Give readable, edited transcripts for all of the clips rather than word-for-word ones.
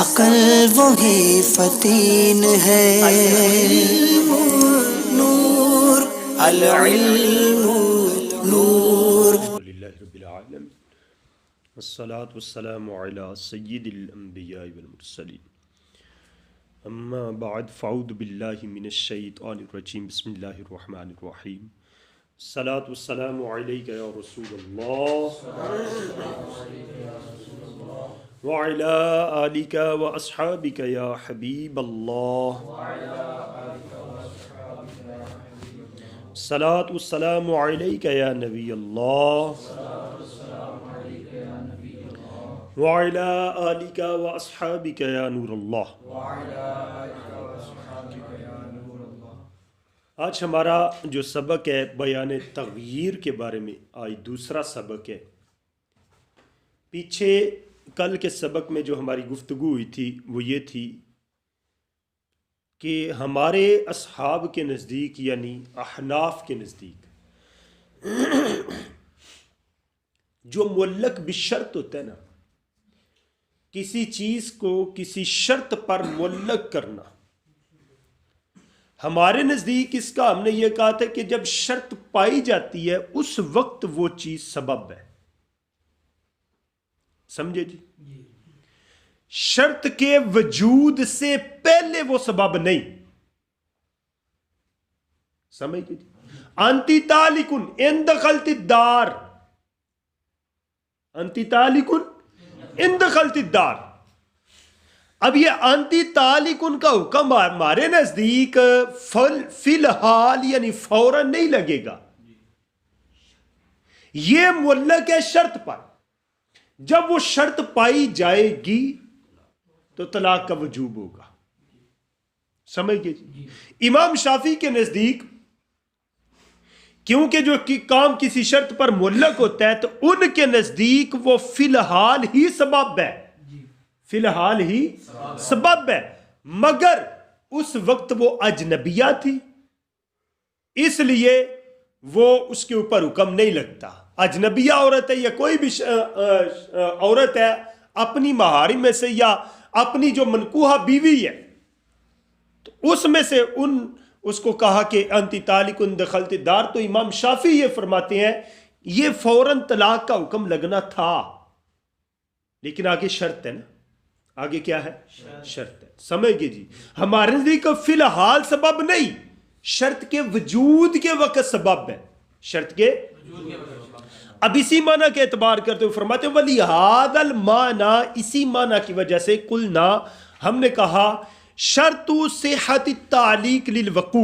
अकल वही फतीन है। नूर अल इल्म नूर। अल्हम्दुलिल्लाहि रब्बिल आलमीन वस्सलातु वस्सलामु अला सय्यिदिल अंबियाइ वल मुरसलीन अम्मा बअद फ़अऊज़ु बिल्लाहि मिनश शैतानिर रजीम बिस्मिल्लाहिर रहमानिर रहीम सलातु वस्सलामु अलैका या रसूलल्लाह व अला आलिका व अस्हाबिका या हबीबल्लाह सलातु वस्सलामु अलैका या नबी अल्लाह व अला आलिका व अस्हाबिका या नूर अल्लाह। आज हमारा जो सबक है बयान तग़यीर के बारे में, आज दूसरा सबक है। पीछे कल के सबक में जो हमारी गुफ्तगू हुई थी वो ये थी कि हमारे असहाब के नज़दीक यानी अहनाफ के नज़दीक जो मुअल्लक बिशर्त होता है ना, किसी चीज़ को किसी शर्त पर मुअल्लक करना, हमारे नज़दीक इसका हमने ये कहा था कि जब शर्त पाई जाती है उस वक्त वो चीज़ सबब है। समझे जी? शर्त के वजूद से पहले वो सबब नहीं। समझ जी? अंति तालिकुन इन दखलती दार, अंति तालिकुन इन दखलती दार। अब ये अंति तालिकुन का हुक्म हमारे नजदीक फिलहाल यानी फौरन नहीं लगेगा। ये मुअल्लक है शर्त पर। जब वो शर्त पाई जाएगी तो तलाक का वजूब होगा। समझ गए जी? इमाम शाफी के नजदीक क्योंकि जो काम किसी शर्त पर मुअल्लक होता है तो उनके नजदीक वो फिलहाल ही सबब है, फिलहाल ही सबब है, मगर उस वक्त वो अजनबिया थी इसलिए वो उसके ऊपर हुक्म नहीं लगता। अजनबिया औरत है या कोई भी औरत है अपनी महारिम में से या अपनी जो मनकूहा बीवी है तो उसमें से उसको कहा कि अंति तालिकुन दखलती दार, तो इमाम शाफी ये फरमाते हैं ये फौरन तलाक का हुक्म लगना था, लेकिन आगे शर्त है ना, आगे क्या है? शर्त है। समझ गए जी? हमारे नजदीक फिलहाल सबब नहीं, शर्त के वजूद के वक्त सबब है, शर्त के। अब इसी माना के एतबार करते हुए फरमाते वली हादल माना, इसी माना की वजह से कुलना हमने कहा शर्तु सिहत तालीक लिल वकू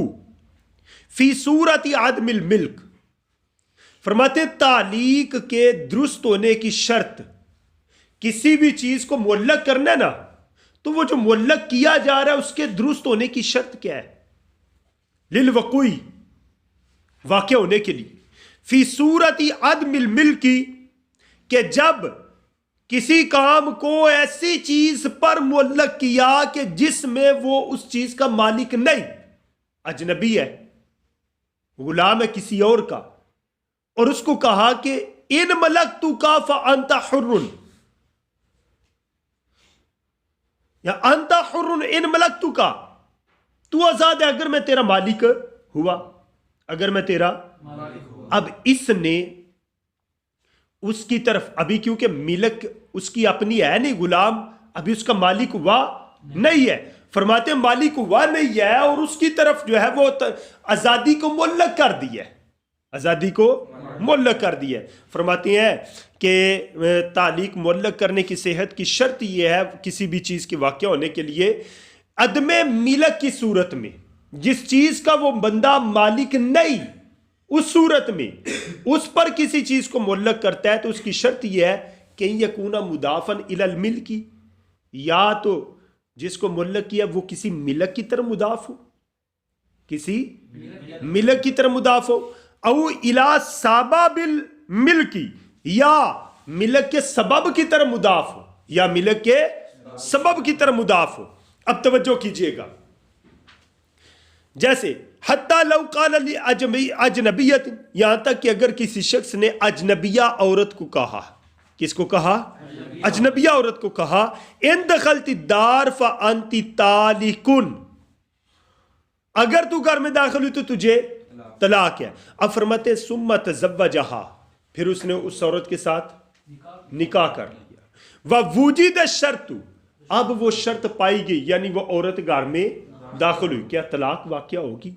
फी सूरत आदमिल मिल्क। फरमाते तालीक के दुरुस्त होने की शर्त, किसी भी चीज को मुअल्लक करना है ना, तो वो जो मुअल्लक किया जा रहा है उसके दुरुस्त होने की शर्त क्या है? लिल वकूई, वाक़ होने के लिए, फी सूरती अदमिल मिल्की, कि जब किसी काम को ऐसी चीज पर मुअल्लक किया कि जिसमें वो उस चीज का मालिक नहीं, अजनबी है, गुलाम है किसी और का, और उसको कहा कि इन मलक तू का फअंता हुर्रुन, या अंता हुर्रुन इन मलक तू का, तू आजाद है अगर मैं तेरा मालिक हुआ, अगर मैं तेरा मालिक हुआ। अब इसने उसकी तरफ अभी क्योंकि मिलक उसकी अपनी है नहीं, गुलाम अभी उसका मालिक हुआ नहीं है, फरमाते मालिक हुआ नहीं है और उसकी तरफ जो है वो आजादी को मुअल्लक कर दिया है, आजादी को मुअल्लक कर दिया है। फरमाते हैं कि तालीक मुअल्लक करने की सेहत की शर्त यह है किसी भी चीज के वाक़या होने के लिए, अदमे मिलक की सूरत में, जिस चीज का वो बंदा मालिक नहीं, उस सूरत में उस पर किसी चीज को मुअल्लक करता है तो उसकी शर्त यह है कि यकूना मुदाफन इलल मिल्की, या तो जिसको मुअल्लक किया वो किसी मिलक की तरफ मुदाफ हो, किसी मिलक की तरफ मुदाफ हो, औ इला साबाबिल मिल्की, या मिलक के सबब की तरफ मुदाफ हो, या मिलक के सबब की तरफ मुदाफ हो। अब तवज्जो कीजिएगा, जैसे हत्ता लौकान अजनबियत, यहां तक कि अगर किसी शख्स ने अजनबिया औरत को कहा, किसको कहा? अजनबिया औरत को कहा इन दखलती दार फ अंती तालिकुन, अगर तू घर में दाखिल हुई तो तुझे तलाक है। अब फरमाते सुम्मत ज़व्वजहा, फिर उसने उस औरत के साथ निकाह कर लिया। वह वुजिद शर्तु, अब वो शर्त पाई गई, यानी वो औरत घर में दाखिल हुई, क्या तलाक वाक़या होगी?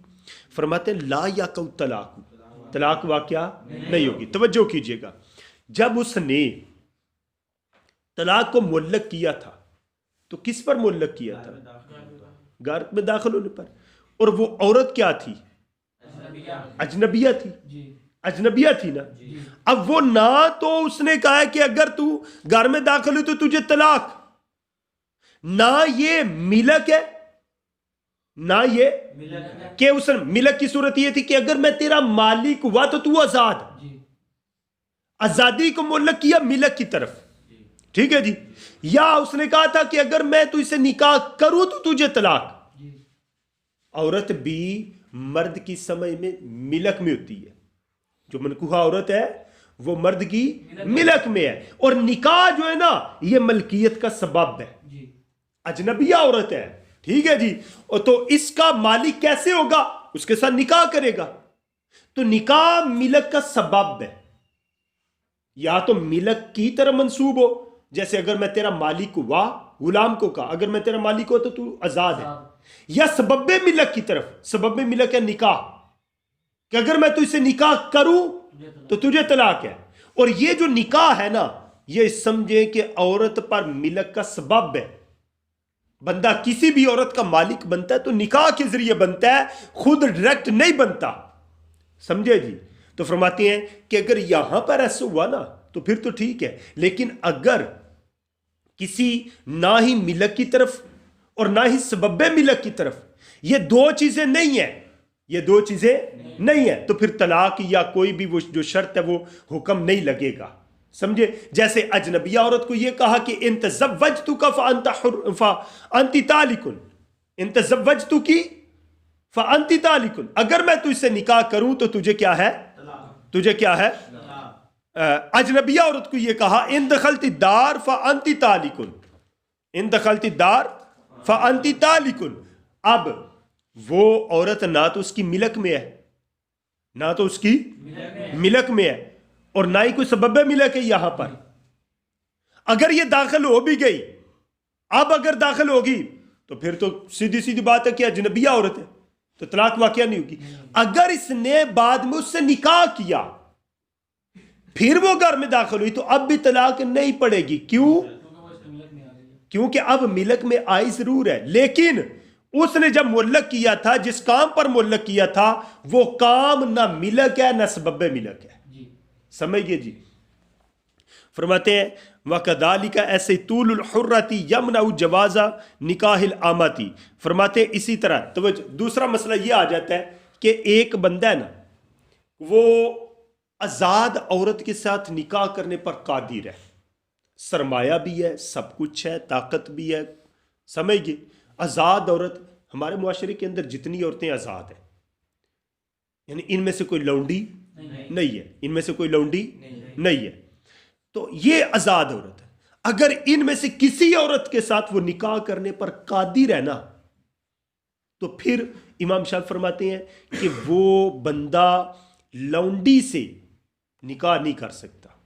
फरमाते ला या कौ तलाक, तलाक वाक़या नहीं होगी। तवज्जो कीजिएगा, जब उसने तलाक को मुअल्लक किया था तो किस पर मुअल्लक किया था? घर में दाखिल होने पर। और वो औरत क्या थी? अजनबिया थी, अजनबिया थी ना। अब वो ना तो उसने कहा है कि अगर तू घर में दाखिल हुई तो तुझे तलाक, ना ये मिलक है, ना ये कि उस मिलक की सूरत ये थी कि अगर मैं तेरा मालिक हुआ तो तू आजाद, आजादी को मुअल्लक किया मिलक की तरफ, ठीक है जी। या उसने कहा था कि अगर मैं तुझसे निकाह करूं तो तुझे तलाक। औरत भी मर्द की समझ में मिलक में होती है, जो मनकूहा औरत है वो मर्द की मिलक में है, और निकाह जो है ना ये मलकियत का सबब है। अजनबिया औरत है, ठीक है जी, और तो इसका मालिक कैसे होगा? उसके साथ निकाह करेगा, तो निकाह मिलक का सबब है। या तो मिलक की तरह मंसूब हो, जैसे अगर मैं तेरा मालिक हुआ, गुलाम को कहा अगर मैं तेरा मालिक हो तो तू आजाद है, या सबब मिलक की तरफ, सबब मिलक है निकाह, कि अगर मैं तुझसे निकाह करूं तो तुझे तलाक है। और ये जो निकाह है ना, ये समझे कि औरत पर मिलक का सबब है। बंदा किसी भी औरत का मालिक बनता है तो निकाह के जरिए बनता है, खुद डायरेक्ट नहीं बनता, समझे जी। तो फरमाते हैं कि अगर यहां पर ऐसा हुआ ना तो फिर तो ठीक है, लेकिन अगर किसी ना ही मिलक की तरफ और ना ही सबब मिलक की तरफ, ये दो चीजें नहीं है, ये दो चीजें नहीं है, तो फिर तलाक या कोई भी वो जो शर्त है वो हुक्म नहीं लगेगा, समझे। जैसे अजनबिया औरत को ये कहा कि इन तज़व्वजतु का फ़अंती तालिकुन, इन तज़व्वजतु की फ़अंती तालिकुन, अगर मैं तुझसे निकाह करूं तो तुझे क्या है? तुझे क्या है? अजनबिया औरत को ये कहा इन दखलती दार फ़अंती तालिकुन, इन दखलती दार फ़अंती तालिकुन। अब वो औरत ना तो उसकी मिलक में है, ना तो उसकी मिलक में है, और ना ही कोई सबब मिलक है यहां पर। अगर ये दाखिल हो भी गई, अब अगर दाखिल होगी तो फिर तो सीधी सीधी बात है कि अजनबिया औरत है, तो तलाक वाकया नहीं होगी। अगर इसने बाद में उससे निकाह किया फिर वो घर में दाखिल हुई तो अब भी तलाक नहीं पड़ेगी। क्यों? क्योंकि अब मिलक में आई जरूर है, लेकिन उसने जब मुअल्लक किया था, जिस काम पर मुअल्लक किया था, वो काम ना मिलक है ना सबब मिलक है, समझ गए जी। फरमाते हैं वकदालिका ऐसे तूलुल हुर्रती यमनउ जवाजा निकाहिल आमती। फरमाते इसी तरह तो दूसरा मसला ये आ जाता है कि एक बंदा है ना, वो आजाद औरत के साथ निकाह करने पर कादिर है, सरमाया भी है, सब कुछ है, ताकत भी है, समझिए। आजाद औरत, हमारे मुआशरे के अंदर जितनी औरतें आजाद हैं, यानी इनमें से कोई लौंडी नहीं है, इनमें से कोई लौंडी नहीं है, तो ये आजाद औरत है। अगर इनमें से किसी औरत के साथ वो निकाह करने पर कादिर है ना, तो फिर इमाम शाह फरमाते हैं कि वो बंदा लौंडी से निकाह नहीं कर सकता,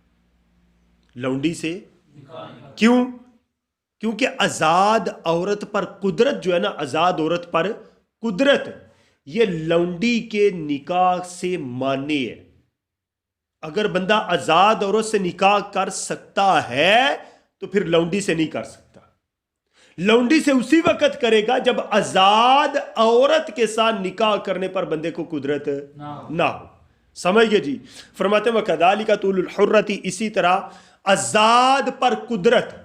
लौंडी से। क्यों? क्योंकि आजाद औरत पर कुदरत जो है ना, आजाद औरत पर कुदरत ये लौंडी के निकाह से माने है। अगर बंदा आजाद औरत से निकाह कर सकता है तो फिर लौंडी से नहीं कर सकता। लौंडी से उसी वक्त करेगा जब आजाद औरत के साथ निकाह करने पर बंदे को कुदरत ना हो, समझ गए जी। फरमाते हैं वकदालिका तूलुल हुर्रती, इसी तरह आजाद पर कुदरत,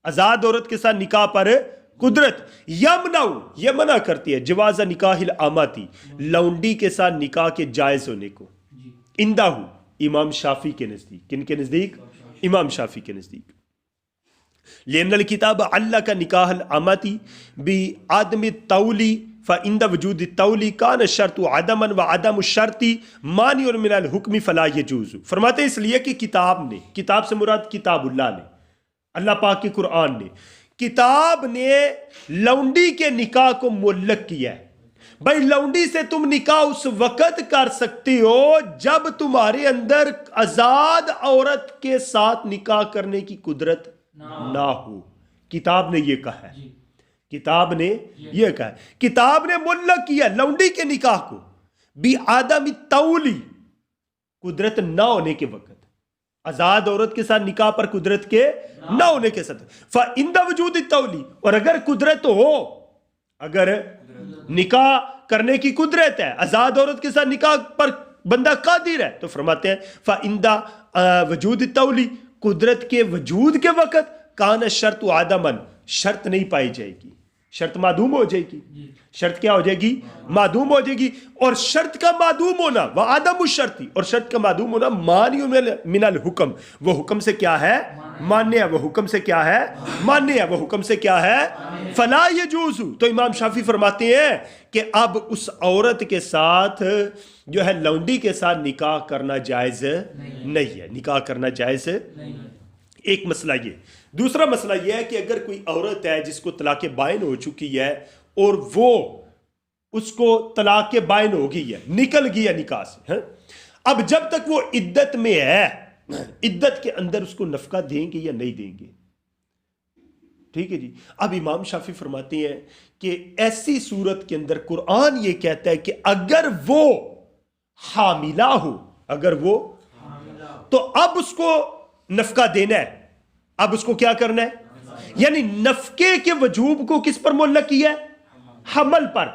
आजाद औरत के साथ निकाह पर कुदरत यमनाउ, ये मना करती है जवाजा निकाहिल आमाती, लौंडी के साथ निकाह के जायज होने को। इंदाहू, इमाम शाफी के नजदीक, किन के नजदीक? इमाम शाफी के नजदीक। लेनल किताब अल्लाह का निकाहल आमाती बी आदमी तौली फ़इंद वजूद तौली कान शर्त आदमन व आदम शर्ती मानी और मिनल हुक्मी फला यजूज़। फरमाते हैं इसलिए कि किताब ने, किताब से मुराद किताबुल्लाह ने, अल्लाह पाक के कुरान ने, किताब ने लौंडी के निकाह को मुअल्लक किया है। भाई लौंडी से तुम निकाह उस वक्त कर सकते हो जब तुम्हारे अंदर आजाद औरत के साथ निकाह करने की कुदरत ना हो। किताब ने यह कहा है, किताब ने यह कहा है, किताब ने मुअल्लक किया लौंडी के निकाह को बी आदम तौली, कुदरत ना होने के वक्त, आजाद औरत के साथ निकाह पर कुदरत के ना होने के साथ फ़इंद वजूद तौली, और अगर कुदरत हो, अगर निकाह करने की कुदरत है, आजाद औरत के साथ निकाह पर बंदा कादिर है, तो फरमाते हैं फ़इंदा वजूद तौली, कुदरत के वजूद के वक्त कान शर्त आदमन, शर्त नहीं पाई जाएगी, शर्त मादूम हो जाएगी। शर्त क्या हो जाएगी? मादूम हो जाएगी। और शर्त का मादूम होना वह आदम शर्ती, और शर्त का मादूम होना मानियो मिनल हुक्म, वो हुक्म से क्या है? मान्य है। वो हुक्म से क्या है? मान्य है। वो हुक्म से क्या है? फला यजूज़ु। तो इमाम शाफी फरमाते हैं कि अब उस औरत के साथ जो है लौंडी के साथ निकाह करना जायज नहीं है, निकाह करना जायज एक मसला ये। दूसरा मसला यह है कि अगर कोई औरत है जिसको तलाक बाइन हो चुकी है और वो उसको तलाक बाइन हो गई है, निकल गई है निकाह से, है? अब जब तक वो इद्दत में है, इद्दत के अंदर उसको नफका देंगे या नहीं देंगे? ठीक है जी। अब इमाम शाफी फरमाते हैं कि ऐसी सूरत के अंदर कुरान ये कहता है कि अगर वो हामिला हो, अगर वो, तो अब उसको नफका देना है। अब उसको क्या करना है? यानी नफके के वजूब को किस पर मुअल्लक किया है? हमल पर।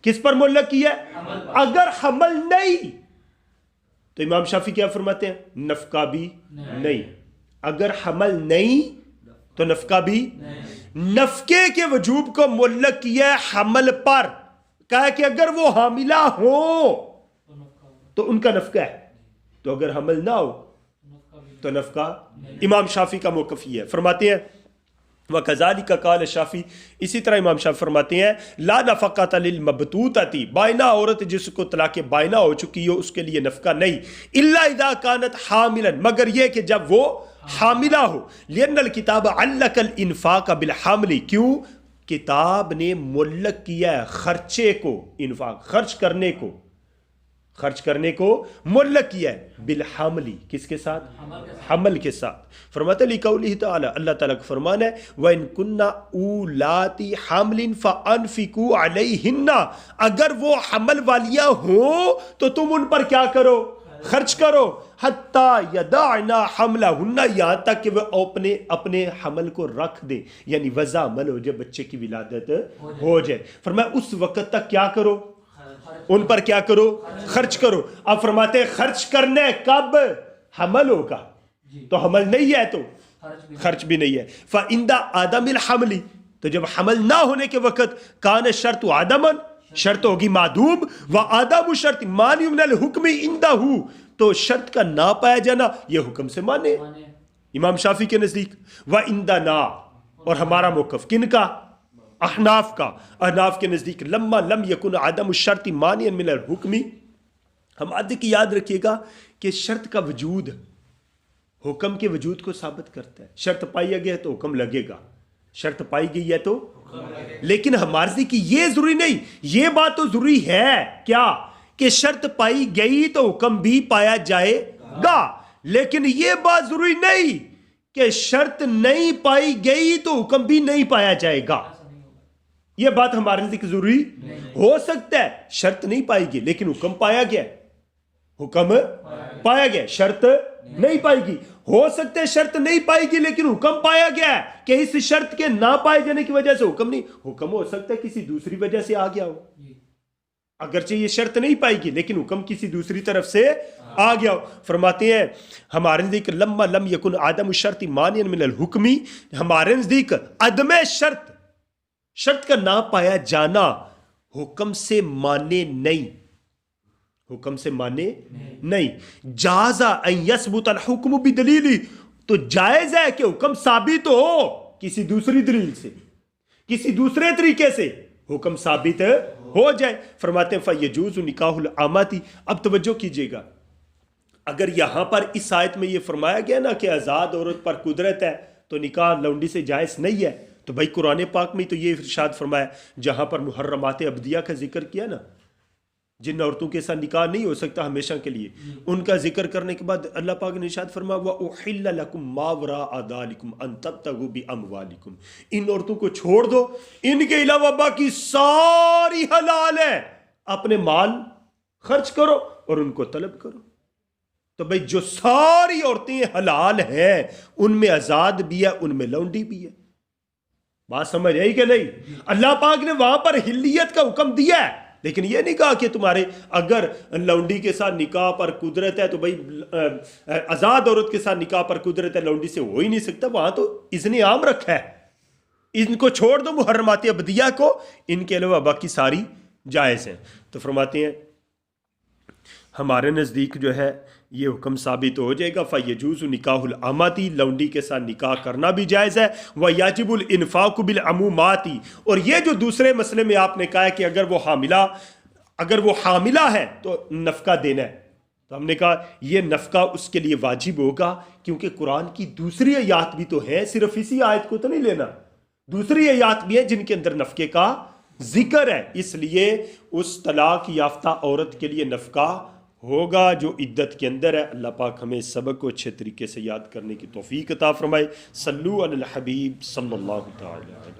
किस पर मुअल्लक किया है? अगर हमल नहीं, तो इमाम शाफी क्या फरमाते हैं? नफका भी नहीं। अगर हमल नहीं तो नफका भी नफके के वजूब को मुअल्लक किया है हमल पर। कहा कि अगर वो हामिला हो तो उनका नफका है, तो अगर हमल ना हो तो नफका। इमाम शाफी का मौक़िफ़ है, फरमाते हैं व कज़ालिका क़ाल शाफी, इसी तरह इमाम शाफी फरमाते हैं ला नफ़क़त लिल मबतूतती, बाइना औरत जिसको तलाक़ बाइना हो चुकी हो उसके लिए नफका नहीं, इल्ला इज़ा कानत हामिलन, मगर यह कि जब वो हामिला हो। लिअन्नल किताब अल्लकल इन्फ़ाक़ बिल हामली, क्यों? किताब ने मुअल्लक किया है खर्चे को, इन्फ़ाक़ खर्च करने को, खर्च करने को मुअल्लक किया है बिल हमली, किसके साथ? हमल के साथ। फरमाते लिकौलिही ताला, अल्लाह ताला का फरमान है व इन कुन्ना उलाती हामलिन फअनफिकू अलैहिन्ना, अगर वो हमल वालियां हो तो तुम उन पर क्या करो? खर्च करो। हत्ता यदाअना हमलहुन्ना, यहां तक कि वह अपने अपने हमल को रख दे, यानी वज़ा अमल हो जाए, बच्चे की विलादत हो जाए। फरमाया उस वक्त तक क्या करो? उन पर क्या करो? खर्च करो। अब फरमाते खर्च करने कब? हमल होगा, तो हमल नहीं है तो खर्च भी नहीं है। फ़इंदा आदमिल हमली, तो जब हमल ना होने के वक्त कान शर्त आदमन, शर्त होगी मादूम, व आदम शर्त मानी मिनल हुक्मी इंदहू, तो शर्त का ना पाया जाना यह हुक्म से माने इमाम शाफी के नजदीक। व इंदा ना, और हमारा मौक़िफ़ किनका? अहनाफ का। अहनाफ के नज़दीक लम्मा लम यकुन आदम शर्ती मानियन मिनल हुक्मी, हम आदि की याद रखिएगा कि शर्त का वजूद हुक्म के वजूद को साबित करता है। शर्त पाई गई है तो हुक्म लगेगा, शर्त पाई गई है तो, लेकिन हमारे की ये जरूरी नहीं, ये बात तो जरूरी है क्या कि शर्त पाई गई तो हुक्म भी पाया जाएगा, लेकिन ये बात जरूरी नहीं कि शर्त नहीं पाई गई तो हुक्म भी नहीं पाया जाएगा। यह बात हमारे लिए जरूरी हो सकता है शर्त नहीं पाएगी लेकिन हुक्म पाया गया, हुक्म पाया गया, शर्त नहीं पाएगी। हो सकता है शर्त नहीं पाएगी लेकिन हुक्म पाया गया है कि इस शर्त के ना पाए जाने की वजह से हुक्म नहीं, हुक्म हो सकता है किसी दूसरी वजह से आ गया हो, अगरचे ये शर्त नहीं पाएगी लेकिन हुक्म किसी दूसरी तरफ से आ गया हो। फरमाते हैं हमारे नजदीक लम्मा लम यकुन आदम शर्त मानियन मिनल हुक्मी, हमारे नजदीक अदम शर्त, शर्त का ना पाया जाना हुक्म से माने नहीं, हुक्म से माने नहीं। जाजा अन यसबुत अल हुक्म बिदलीली, तो जायज है कि हुक्म साबित हो किसी दूसरी दलील से, किसी दूसरे तरीके से हुक्म साबित हो जाए। फरमाते हैं फयजूज निकाहुल आमाती। अब तवज्जो कीजिएगा, अगर यहां पर इस आयत में यह फरमाया गया ना कि आज़ाद औरत पर कुदरत है तो निकाह लौंडी से जायज़ नहीं है, तो भाई कुरान पाक में तो ये इरशाद फरमाया, जहां पर मुहर्रमात अब्दिया का जिक्र किया ना, जिन औरतों के साथ निकाह नहीं हो सकता हमेशा के लिए, उनका जिक्र करने के बाद अल्लाह पाक ने इरशाद फरमाया व उहिल्ल लकुम मा वराअ ज़ालिकुम अन तब्तगू बिअमवालिकुम, इन औरतों को छोड़ दो, इनके अलावा बाकी सारी हलाल है, अपने माल खर्च करो और उनको तलब करो। तो भाई जो सारी औरतें हलाल हैं उनमें आजाद भी है, उनमें लौंडी भी है। बात समझ आई कि नहीं? अल्लाह पाक ने वहां पर हिल्लियत का हुक्म दिया है, लेकिन यह नहीं कहा कि तुम्हारे अगर लौंडी के साथ निकाह पर कुदरत है तो भाई आजाद औरत के साथ निकाह पर कुदरत है, लौंडी से हो ही नहीं सकता। वहां तो इज़्ने आम रखा है, इनको छोड़ दो मुहर्रमात अब्दिया को, इनके अलावा बाकी सारी जायज़ हैं। तो फरमाते हैं हमारे नज़दीक जो है ये हुक्म साबित हो जाएगा फ़यजूज़ निकाहुल अमाती, लौंडी के साथ निकाह करना भी जायज़ है, व याजिबुल इन्फाक़ु बिल अमूमाती। और ये जो दूसरे मसले में आपने कहा है कि अगर वो हामिला है तो नफ़का देना है, तो हमने कहा ये नफ़का उसके लिए वाजिब होगा, क्योंकि कुरान की दूसरी आयत भी तो है, सिर्फ इसी आयत को तो नहीं लेना, दूसरी आयत भी है जिनके अंदर नफ़के का जिक्र है, इसलिए उस तलाक याफ्ता औरत के लिए नफ़का होगा जो इद्दत के अंदर है। अल्लाह पाक हमें इस सबक को अच्छे तरीके से याद करने की तौफीक अता फरमाए। सल्लु अलल हबीब सल्लल्लाहु तआला अलैहि